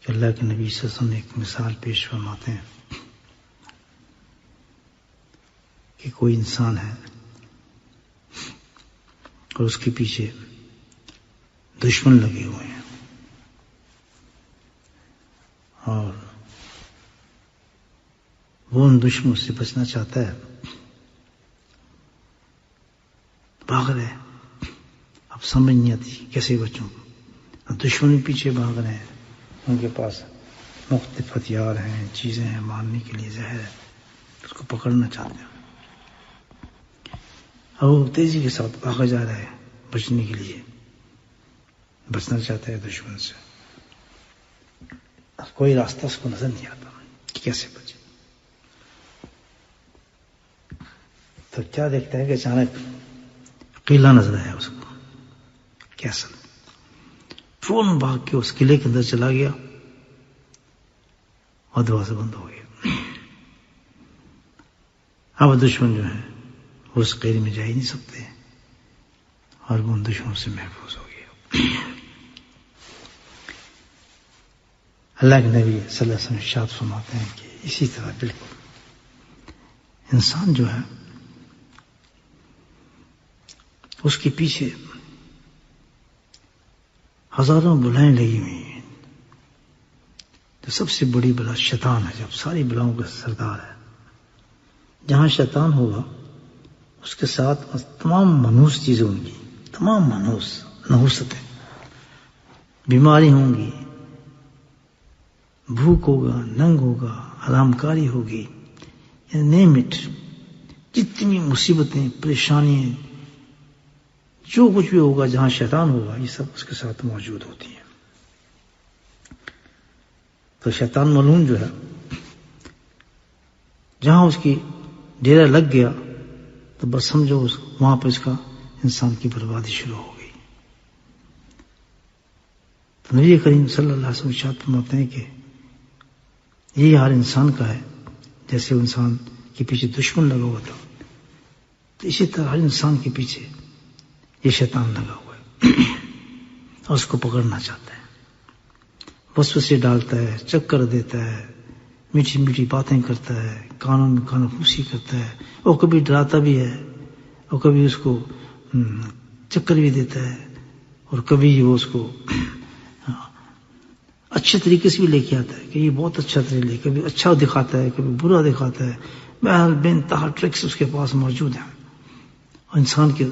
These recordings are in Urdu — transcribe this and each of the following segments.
کہ اللہ کے نبی صلی اللہ علیہ وسلم نے ایک مثال پیش فرماتے ہیں کہ کوئی انسان ہے اور اس کے پیچھے دشمن لگے ہوئے ہیں، اور وہ ان دشمنوں سے بچنا چاہتا ہے، بھاگ رہے، اب سمجھ نہیں آتی کیسے بچوں، اب دشمن بھی پیچھے بھاگ رہے ہیں، ان کے پاس مختلف ہتھیار ہیں، چیزیں ہیں مارنے کے لیے، زہر ہے، اس کو پکڑنا چاہتے ہیں، اور وہ تیزی کے ساتھ بھاگا جا رہا ہے بچنے کے لیے، بچنا چاہتا ہے دشمن سے، اب کوئی راستہ اس کو نظر نہیں آتا کہ کیسے بچے، تو کیا دیکھتا ہے کہ اچانک قلعہ نظر آیا اس کو، کیسل، فوراً بھاگ کے اس قلعے کے اندر چلا گیا اور دروازہ بند ہو گیا۔ اب دشمن جو ہے وہ اس قلعے میں جا ہی نہیں سکتے، اور وہ ان دشمنوں سے محفوظ ہو گیا۔ اللہ کے نبی صلی اللہ علیہ وسلم ارشاد فرماتے ہیں کہ اسی طرح بالکل انسان جو ہے اس کے پیچھے ہزاروں بلائیں لگی ہوئی ہیں، تو سب سے بڑی بلا شیطان ہے، جب ساری بلاؤں کا سردار ہے، جہاں شیطان ہوگا اس کے ساتھ تمام منحوس چیزیں ہوں گی، تمام منحوس نحوستیں، بیماری ہوں گی، بھوک ہوگا، ننگ ہوگا، حرام کاری ہوگی، نیم اٹ، جتنی مصیبتیں، پریشانیاں، جو کچھ بھی ہوگا جہاں شیطان ہوگا یہ سب اس کے ساتھ موجود ہوتی ہیں۔ تو شیطان ملعون جو ہے جہاں اس کی ڈیرا لگ گیا تو بس سمجھو وہاں پہ اس کا انسان کی بربادی شروع ہو گئی۔ تو نبی کریم صلی اللہ علیہ وسلم ارشاد فرماتے ہیں کہ یہ ہر انسان کا ہے، جیسے انسان کے پیچھے دشمن لگا ہوا تھا، تو اسی طرح ہر انسان کے پیچھے یہ شیطان لگا ہوا ہے اور اس کو پکڑنا چاہتا ہے، وسوسے ڈالتا ہے، چکر دیتا ہے، میٹھی میٹھی باتیں کرتا ہے، کانوں میں کان پھوسی کرتا ہے، اور کبھی ڈراتا بھی ہے، اور کبھی اس کو چکر بھی دیتا ہے، اور کبھی وہ اس کو اچھے طریقے سے بھی لے کے آتا ہے کہ یہ بہت اچھا طریقہ لے، کبھی اچھا دکھاتا ہے، کبھی برا دکھاتا ہے، بہرحال بے انتہا ٹرکس اس کے پاس موجود ہیں، اور انسان کے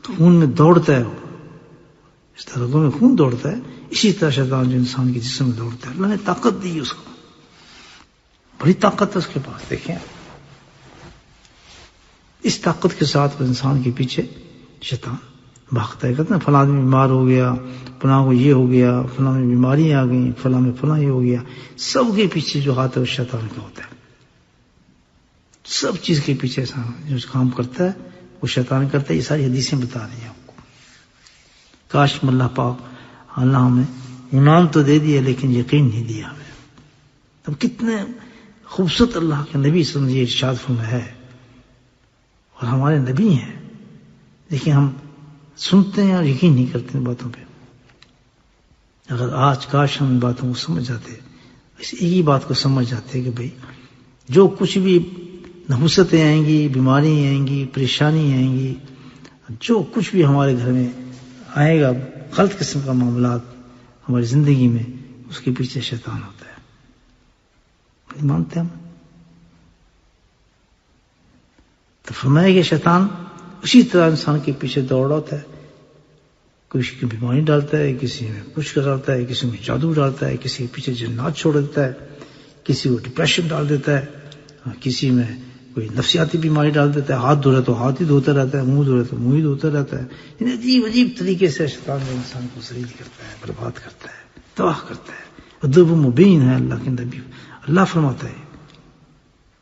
خون میں دوڑتا ہے، وہ اس طرح رگوں میں خون دوڑتا ہے، اسی طرح شیطان جو انسان کے جسم میں دوڑتا ہے، اللہ نے طاقت دی اس کو، بڑی طاقت ہے اس کے پاس، دیکھیں اس طاقت کے ساتھ انسان کے پیچھے شیطان بھاگتا ہے، کہتے ہیں فلاں آدمی بیمار ہو گیا، فلاں کو یہ ہو گیا، فلاں میں بیماریاں آ گئیں، فلاں میں فلاں یہ ہو گیا، سب کے پیچھے جو ہاتھ ہے وہ شیطان کا ہوتا ہے، سب چیز کے پیچھے جو کام کرتا ہے وہ شیطان کرتا ہے۔ یہ ساری حدیثیں بتا رہی ہیں آپ کو، کاش اللہ پاک اللہ ہمیں ایمان تو دے دیا لیکن یقین نہیں دیا ہمیں، تب کتنے خوبصورت اللہ کے نبی صلی اللہ علیہ وسلم یہ ارشاد فرمایا ہے، اور ہمارے نبی ہیں، لیکن ہم سنتے ہیں اور یقین نہیں کرتے ان باتوں پہ۔ اگر آج کاش ہم ان باتوں کو سمجھ جاتے، اس ایک ہی بات کو سمجھ جاتے کہ بھئی جو کچھ بھی نحوستیں آئیں گی، بیماری آئیں گی، پریشانی آئیں گی، جو کچھ بھی ہمارے گھر میں آئے گا، غلط قسم کا معاملات ہماری زندگی میں، اس کے پیچھے شیطان ہوتا ہے، نہیں مانتے ہم؟ تو فرمایا کہ شیطان اسی طرح انسان کے پیچھے دوڑ ہوتا ہے، کسی کی بیماری ڈالتا ہے، کسی میں کچھ ڈالتا ہے، کسی میں جادو ڈالتا ہے، کسی کے پیچھے جنات چھوڑ دیتا ہے، کسی کو ڈپریشن ڈال دیتا ہے، کسی میں کوئی نفسیاتی بیماری ڈال دیتا ہے، ہاتھ دھو تو ہاتھ ہی دھوتا رہتا ہے، منہ دھو تو منہ ہی دھوتا رہتا ہے، یعنی عجیب عجیب طریقے سے شیطان جو انسان کو ذلیل کرتا ہے، برباد کرتا ہے، تباہ کرتا ہے۔ ادب مبین ہے اللہ کے نبی، اللہ فرماتا ہے،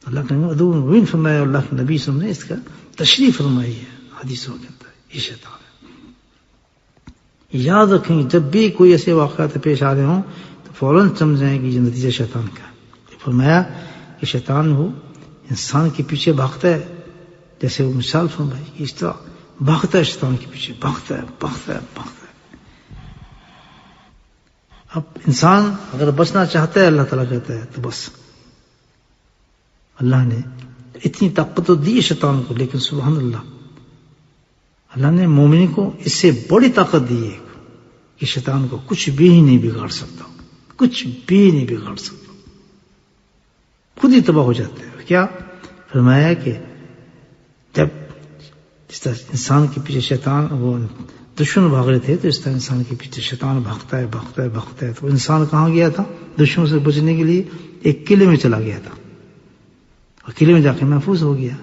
اللہ کے ادب مبین فرمایا، اللہ کے نبی صلی اللہ علیہ وسلم نے اس کا تشریح فرمائی ہے حدیثوں کے اندر، یہ شیطان ہے۔ یاد رکھیں جب بھی کوئی ایسے واقعات پیش آ رہے ہوں تو فوراً سمجھیں کہ یہ نتیجہ شیطان کا ہے۔ فرمایا کہ شیطان وہ انسان کے پیچھے بھاگتا ہے، جیسے وہ مثال فرمائی کہ اس طرح بھاگتا ہے، شیطان کے پیچھے بھاگتا ہے، بھاگتا ہے، بھاگتا ہے، اب انسان اگر بچنا چاہتا ہے اللہ تعالیٰ کہتا ہے تو بس اللہ نے اتنی طاقت تو دی شیطان کو، لیکن سبحان اللہ نے مومن کو اس سے بڑی طاقت دی ہے کہ شیطان کو کچھ بھی نہیں بگاڑ سکتا، کچھ بھی نہیں بگاڑ سکتا، خود ہی تباہ ہو جاتا ہے۔ کیا فرمایا کہ جب جس طرح انسان کے پیچھے شیطان وہ دشمن بھاگ رہے تھے تو اس طرح انسان کے پیچھے شیطان بھاگتا ہے۔ تو انسان کہاں گیا تھا؟ دشمن سے بچنے کے لیے ایک قلعے میں چلا گیا تھا، اور قلعے میں جا کے محفوظ ہو گیا۔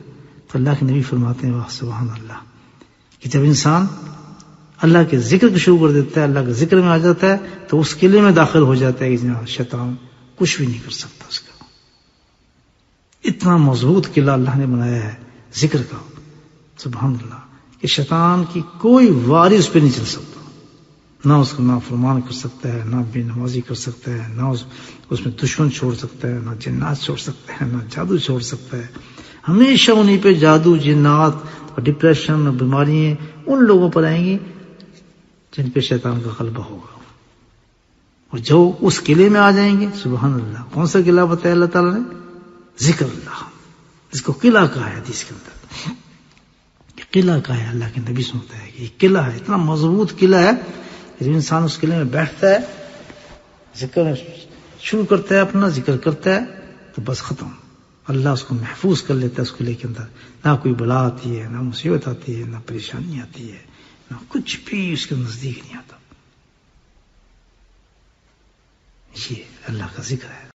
تو اللہ کے نبی فرماتے ہیں واہ سبحان اللہ کہ جب انسان اللہ کے ذکر کو شروع کر دیتا ہے، اللہ کے ذکر میں آ جاتا ہے تو اس قلعے میں داخل ہو جاتا ہے کہ شیطان کچھ بھی نہیں کر سکتا اس کا۔ اتنا مضبوط قلعہ اللہ نے بنایا ہے ذکر کا، سبحان اللہ، کہ شیطان کی کوئی وارث پہ نہیں چل سکتا، نہ اس کو نافرمان کر سکتا ہے، نہ بے نمازی کر سکتا ہے، نہ اس میں دشمن چھوڑ سکتا ہے، نہ جنات چھوڑ سکتا ہے، نہ جادو چھوڑ سکتا ہے۔ ہمیشہ انہیں پہ جادو، جنات اور ڈپریشن اور بیماریاں ان لوگوں پر آئیں گی جن پہ شیطان کا غلبہ ہوگا، اور جو اس قلعے میں آ جائیں گے، سبحان اللہ۔ کون سا قلعہ بتایا اللہ تعالیٰ نے؟ ذکر اللہ، اس کو قلعہ کہا ہے حدیث کے اندر۔ قلعہ کا ہے، اللہ کے نبی سنتا ہے کہ یہ قلعہ ہے، اتنا مضبوط قلعہ ہے کہ جب انسان اس قلعے میں بیٹھتا ہے، ذکر شروع کرتا ہے، اپنا ذکر کرتا ہے تو بس ختم، اللہ اس کو محفوظ کر لیتا ہے اس قلعے کے اندر۔ نہ کوئی بلا آتی ہے، نہ مصیبت آتی ہے، نہ پریشانی آتی ہے، نہ کچھ بھی اس کے نزدیک نہیں آتا۔ یہ اللہ کا ذکر ہے۔